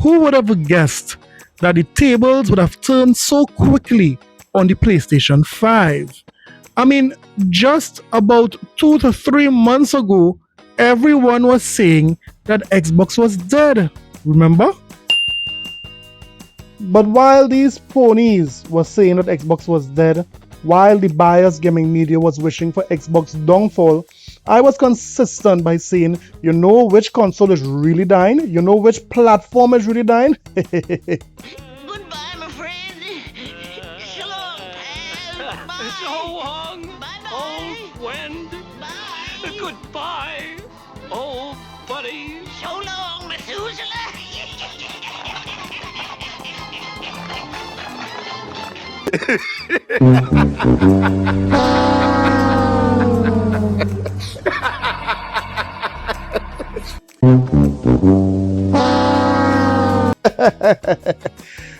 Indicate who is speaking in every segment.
Speaker 1: Who would have guessed that the tables would have turned so quickly on the PlayStation 5? I mean, just about 2 to 3 months ago, everyone was saying that Xbox was dead. Remember? But while these ponies were saying that Xbox was dead, while the biased gaming media was wishing for Xbox downfall, I was consistent by saying, you know which console is really dying? You know which platform is really dying?
Speaker 2: Goodbye, my friend. So long, pal. Bye.
Speaker 3: So long,
Speaker 2: Bye-bye.
Speaker 3: old friend.
Speaker 2: Bye.
Speaker 3: Goodbye, old buddy.
Speaker 2: So long, Methuselah.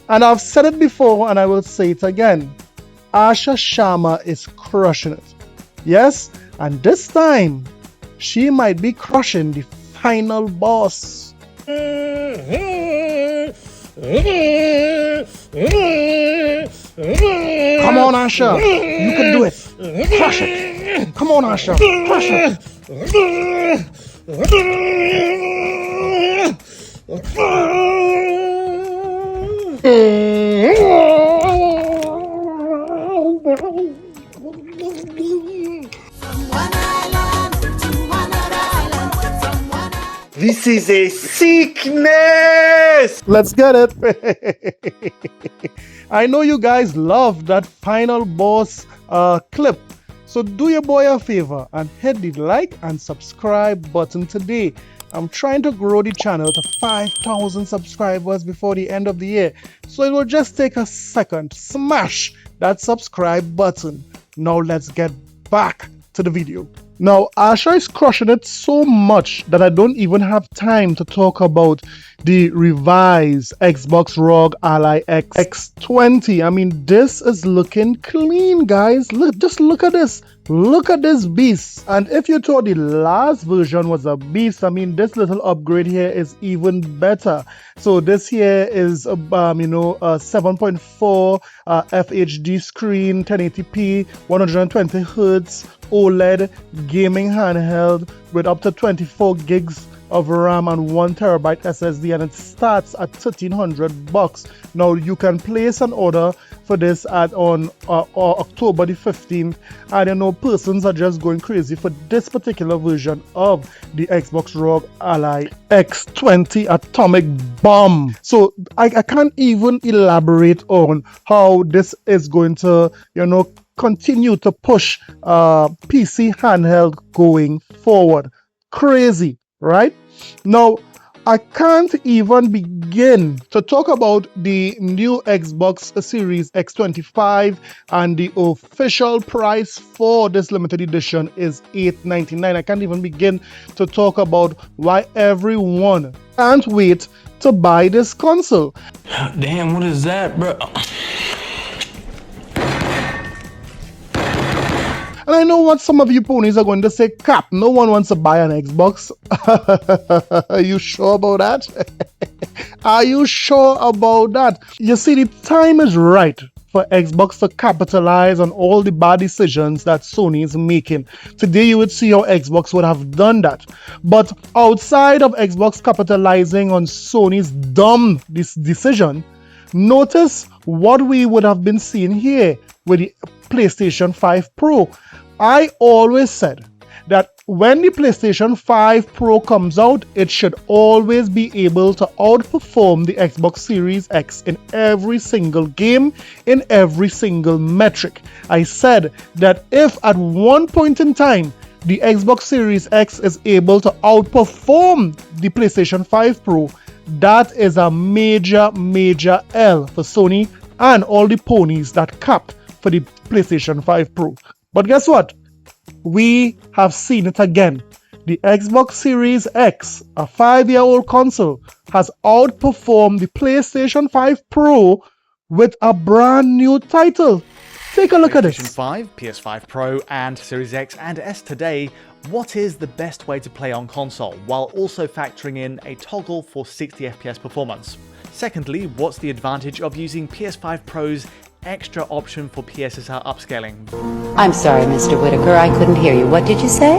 Speaker 1: And I've said it before and I will say it again. Asha Sharma is crushing it. Yes, and this time she might be crushing the final boss. Come on, Asha. You can do it. Crush it. Come on, Asha. Crush it.
Speaker 4: This is a sickness!
Speaker 1: Let's get it. I know you guys love that final boss clip. So do your boy a favor and hit the like and subscribe button today. I'm trying to grow the channel to 5,000 subscribers before the end of the year. So it will just take a second. Smash that subscribe button. Now let's get back to the video. Now, Asha is crushing it so much that I don't even have time to talk about the revised Xbox ROG Ally X X20. I mean, this is looking clean, guys. Just look at this. Look at this beast. And if you thought the last version was a beast, I mean, this little upgrade here is even better. So this here is, a 7.4 FHD screen, 1080p, 120 Hz, OLED, gaming handheld with up to 24 gigs of RAM and 1 terabyte SSD, and it starts at $1,300. Now you can place an order for this on October the 15th, and you know persons are just going crazy for this particular version of the Xbox ROG Ally X20 Atomic Bomb. So I can't even elaborate on how this is going to, continue to push PC handheld going forward. Crazy, right? Now, I can't even begin to talk about the new Xbox Series X25, and the official price for this limited edition is $899. I can't even begin to talk about why everyone can't wait to buy this console.
Speaker 3: Damn, what is that, bro?
Speaker 1: And I know what some of you ponies are going to say, Cap, no one wants to buy an Xbox. Are you sure about that? Are you sure about that? You see, the time is right for Xbox to capitalize on all the bad decisions that Sony is making. Today you would see how Xbox would have done that. But outside of Xbox capitalizing on Sony's dumb decision, notice what we would have been seeing here with the PlayStation 5 Pro. I always said that when the PlayStation 5 Pro comes out, it should always be able to outperform the Xbox Series X in every single game, in every single metric. I said that if at one point in time the Xbox Series X is able to outperform the PlayStation 5 Pro, that is a major L for Sony and all the ponies that capped for the PlayStation 5 Pro. But guess what? We have seen it again. The Xbox Series X, a 5-year-old console, has outperformed the PlayStation 5 Pro with a brand new title. Take a look at
Speaker 5: PlayStation
Speaker 1: this.
Speaker 5: 5, PS5 Pro, and Series X and S today. What is the best way to play on console while also factoring in a toggle for 60 FPS performance? Secondly, what's the advantage of using PS5 Pro's extra option for PSSR upscaling?
Speaker 4: I'm sorry, Mr. Whitaker, I couldn't hear you. What did you say?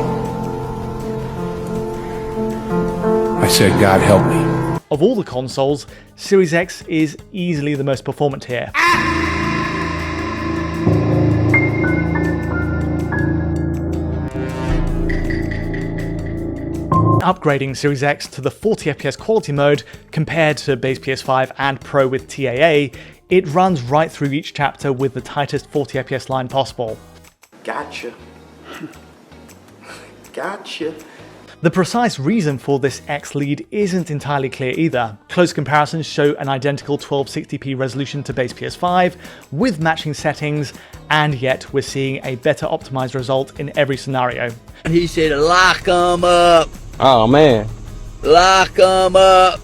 Speaker 6: I said, God help me.
Speaker 5: Of all the consoles, Series X is easily the most performant here. Upgrading Series X to the 40 FPS quality mode compared to base PS5 and Pro with TAA, it runs right through each chapter with the tightest 40 FPS line possible.
Speaker 6: Gotcha. Gotcha.
Speaker 5: The precise reason for this X lead isn't entirely clear either. Close comparisons show an identical 1260p resolution to base PS5 with matching settings, and yet we're seeing a better optimized result in every scenario.
Speaker 7: He said, lock 'em up.
Speaker 8: Oh man.
Speaker 7: Lock 'em up.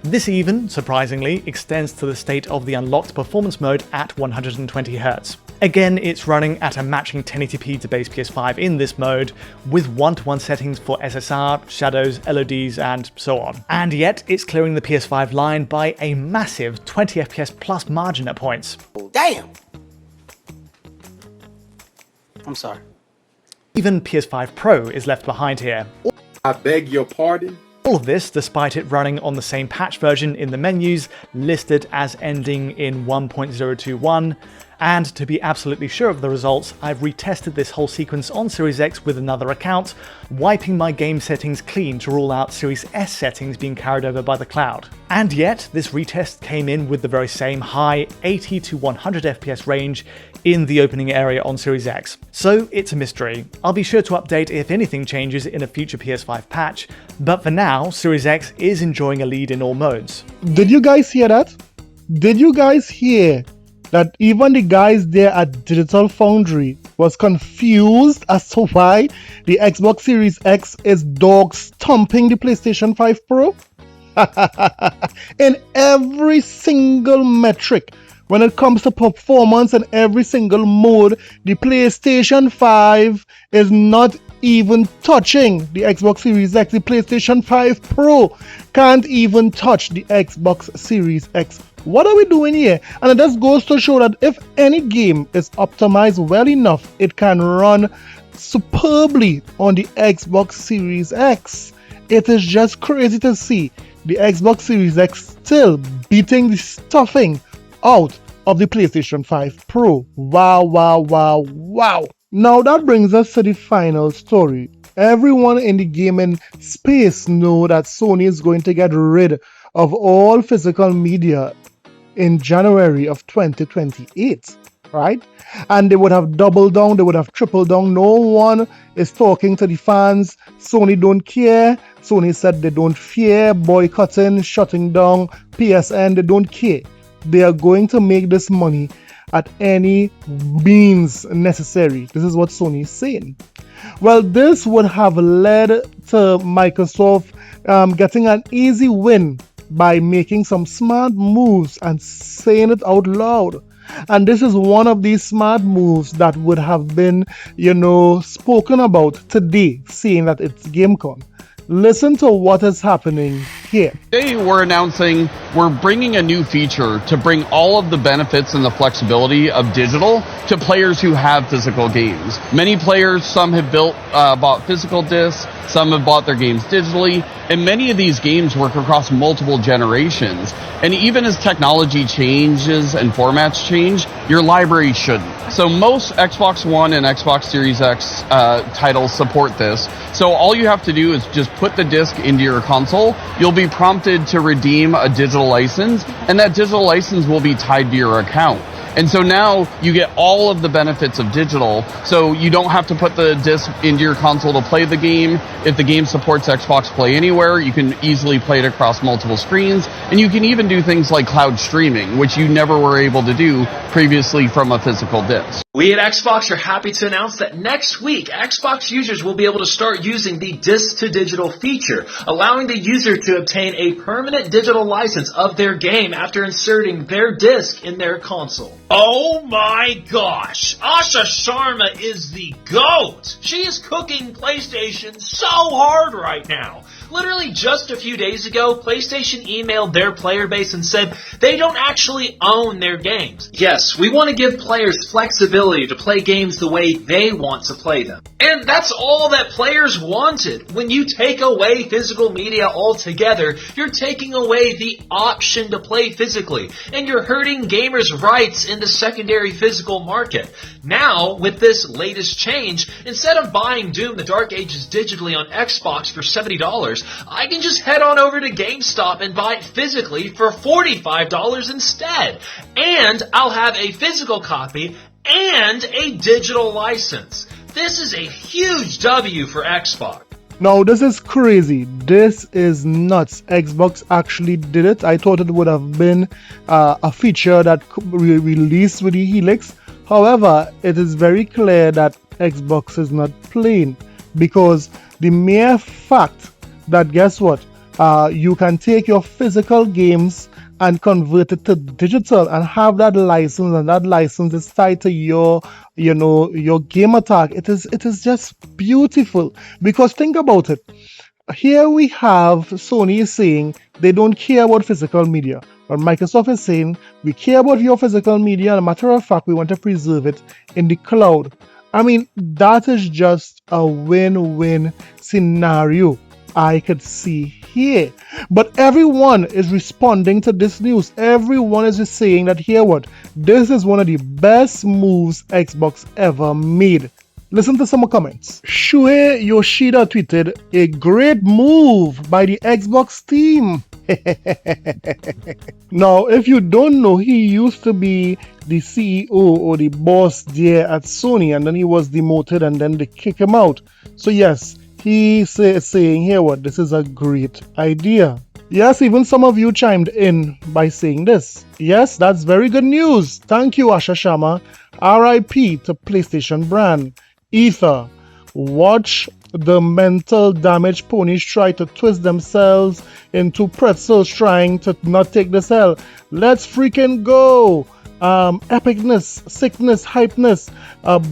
Speaker 5: This even, surprisingly, extends to the state of the unlocked performance mode at 120Hz. Again, it's running at a matching 1080p to base PS5 in this mode, with one-to-one settings for SSR, shadows, LODs, and so on. And yet, it's clearing the PS5 line by a massive 20 FPS plus margin at points.
Speaker 7: Damn. I'm sorry.
Speaker 5: Even PS5 Pro is left behind here.
Speaker 6: I beg your pardon?
Speaker 5: All of this despite it running on the same patch version in the menus, listed as ending in 1.021, and to be absolutely sure of the results, I've retested this whole sequence on Series X with another account, wiping my game settings clean to rule out Series S settings being carried over by the cloud. And yet, this retest came in with the very same high 80 to 100 FPS range in the opening area on Series X. So it's a mystery. I'll be sure to update if anything changes in a future PS5 patch, but for now, Series X is enjoying a lead in all modes.
Speaker 1: Did you guys hear that? Did you guys hear that even the guys there at Digital Foundry was confused as to why the Xbox Series X is dog stomping the PlayStation 5 Pro? In every single metric, when it comes to performance in every single mode, the PlayStation 5 is not even touching the Xbox Series X. The PlayStation 5 Pro can't even touch the Xbox Series X. What are we doing here? And it just goes to show that if any game is optimized well enough, it can run superbly on the Xbox Series X. It is just crazy to see the Xbox Series X still beating the stuffing out of the PlayStation 5 Pro. Wow, wow, wow, wow. Now that brings us to the final story. Everyone in the gaming space know that Sony is going to get rid of all physical media in January of 2028, right? And they would have doubled down, they would have tripled down. No one is talking to the fans. Sony don't care. Sony said they don't fear boycotting, shutting down PSN. They don't care. They are going to make this money at any means necessary. This is what Sony is saying. Well, this would have led to Microsoft getting an easy win by making some smart moves and saying it out loud. And this is one of these smart moves that would have been, spoken about today, seeing that it's GameCon. Listen to what is happening here.
Speaker 9: Today we're announcing we're bringing a new feature to bring all of the benefits and the flexibility of digital to players who have physical games. Many players, some have bought physical discs, some have bought their games digitally, and many of these games work across multiple generations. And even as technology changes and formats change, your library shouldn't. So most Xbox One and Xbox Series X titles support this. So all you have to do is just put the disc into your console. You'll be prompted to redeem a digital license, and that digital license will be tied to your account. And so now you get all of the benefits of digital. So you don't have to put the disc into your console to play the game. If the game supports Xbox Play Anywhere, you can easily play it across multiple screens. And you can even do things like cloud streaming, which you never were able to do previously from a physical disc.
Speaker 8: We at Xbox are happy to announce that next week, Xbox users will be able to start using the disc-to-digital feature, allowing the user to obtain a permanent digital license of their game after inserting their disc in their console.
Speaker 10: Oh my gosh! Asha Sharma is the GOAT! She is cooking PlayStation so hard right now.
Speaker 8: Literally just a few days ago, PlayStation emailed their player base and said they don't actually own their games. Yes, we want to give players flexibility to play games the way they want to play them. And that's all that players wanted. When you take away physical media altogether, you're taking away the option to play physically, and you're hurting gamers' rights in the secondary physical market. Now, with this latest change, instead of buying Doom the Dark Ages digitally on Xbox for $70, I can just head on over to GameStop and buy it physically for $45 instead. And I'll have a physical copy and a digital license. This is a huge W for Xbox.
Speaker 1: Now this is crazy. This is nuts. Xbox actually did it. I thought it would have been a feature that could be released with the Helix. However, it is very clear that Xbox is not playing, because the mere fact that, guess what, you can take your physical games and convert it to digital and have that license, and that license is tied to your gamer tag. It is just beautiful, because think about it. Here we have Sony is saying they don't care about physical media, but Microsoft is saying we care about your physical media, and a matter of fact, we want to preserve it in the cloud. I mean, that is just a win-win scenario I could see here. But everyone is responding to this news. Everyone is just saying that, hear what, this is one of the best moves Xbox ever made. Listen to some comments. Shuhei Yoshida tweeted, a great move by the Xbox team. Now, if you don't know, he used to be the CEO or the boss there at Sony, and then he was demoted and then they kicked him out. So yes, he saying here what, this is a great idea. Yes, even some of you chimed in by saying this. Yes, that's very good news. Thank you, Asha Sharma. RIP to PlayStation brand. Ether, watch the mental damage ponies try to twist themselves into pretzels trying to not take this L. Let's freaking go. Epicness, sickness, hypeness,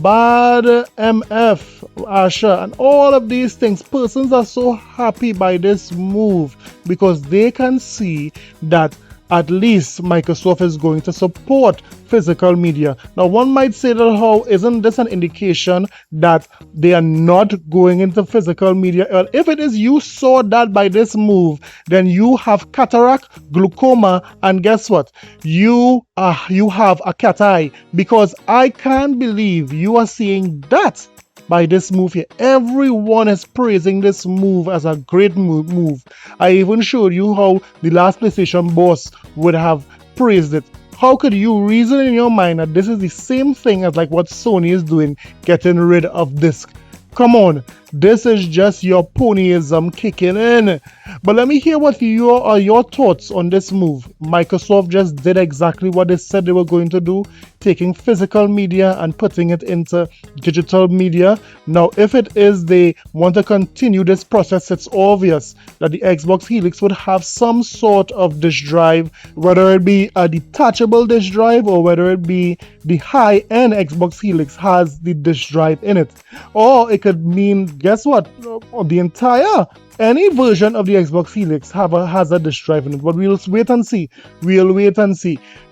Speaker 1: bad MF, Asha, and all of these things. Persons are so happy by this move because they can see that at least Microsoft is going to support physical media. Now, one might say that, how isn't this an indication that they are not going into physical media? Well, if it is you saw that by this move, then you have cataract, glaucoma, and guess what? You have a cat eye, because I can't believe you are seeing that by this move here. Everyone is praising this move as a great move. I even showed you how the last PlayStation boss would have praised it. How could you reason in your mind that this is the same thing as like what Sony is doing, getting rid of disc? Come on, this is just your ponyism kicking in. But let me hear what your thoughts on this move. Microsoft just did exactly what they said they were going to do, taking physical media and putting it into digital media. Now, if it is they want to continue this process, it's obvious that the Xbox Helix would have some sort of disk drive, whether it be a detachable disk drive or whether it be the high-end Xbox Helix has the disk drive in it. Or it could mean, guess what, the entire any version of the Xbox Helix has a disk drive in it. But we'll wait and see.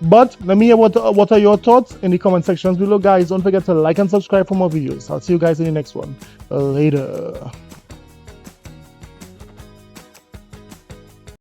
Speaker 1: But let me hear what are your thoughts in the comment sections below, guys. Don't forget to like and subscribe for more videos. I'll see you guys in the next one. Later.